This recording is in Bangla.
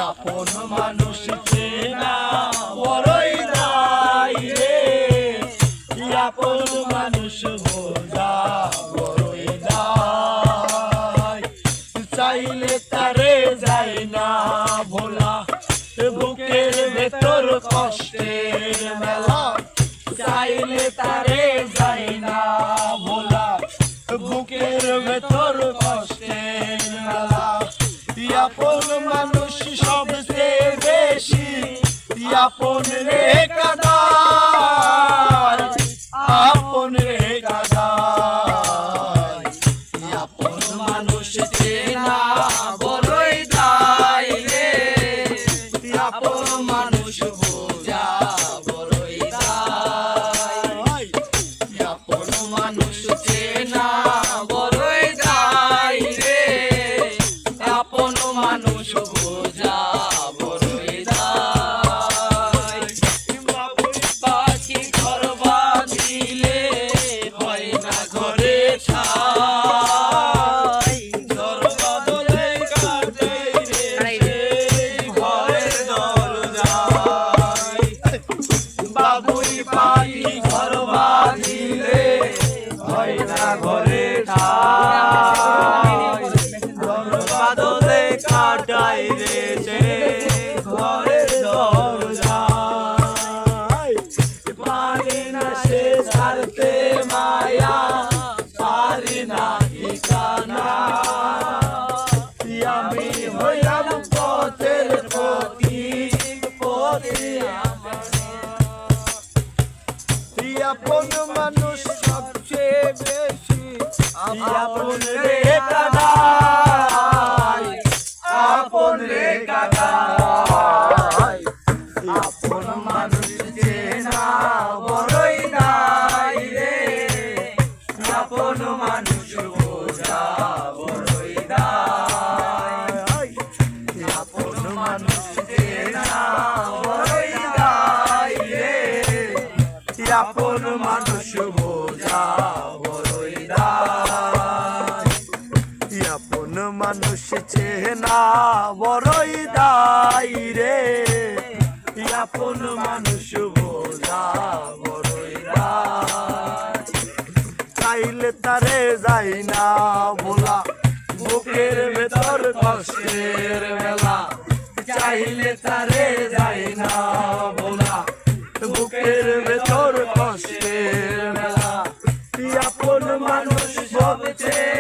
আপন মানুষ চেনা বড়ই দায় রে, আপন মানুষ বোঝা বড়ই দায়। চাইলে তারে যায় না ভোলা, বুকের ভেতর কষ্টের মেলা। চাইলে তারে যায় না ভোলা, বুকের ভেতর কষ্টের মেলা। আপন মানুষ সবচেয়ে বেশি আপন রে কাদায়, আপন রে কাদায়। আপন মানুষ চেনা বড়ই দায় রে, আপন মানুষ বোঝা বড়ই দায়। আপন মানুষ চেনা বড়ই দায় রে, আপন মানুষ বোঝা বড়ই দায়। বাবুই পাখি ঘর বাঁধিলে হয় না ঘরে ঠাই, ঘর বাঁধলে কাটে রে ঘরের দরজায়। বাবুই পাখি ঘর বাঁধিলে হয় না ঘরে ঠাই, ঘর বাঁধলে কাটাই রে ঘরের দরজায়। পারি না সে ছাড়তে মায়া, পারি না ঠিকানা, আমি হইলাম পথের পথিক, পথে আপন মানুষ সবচেয়ে বেশি আপন রে কাদায়, আপন রে কাদায়। আপন মানুষ চেনা বড়ই দায় রে, আপন মানুষ বোঝা বড়ই দায়। আপন মানুষ চেনা বড়ই দায় রে, আপন মানুষ বোঝা বড়ই দায়। আপন মানুষ চেনা বড়ই দায় রে, আপন মানুষ বোঝা বড়ই দায়। চাইলে তারে যায় না ভোলা, বুকের ভেতর কষ্টের মেলা। চাইলে তারে যায় না ভোলা, বুকের ভেতর কষ্টের মেলা। আপন মানুষ সবচেয়ে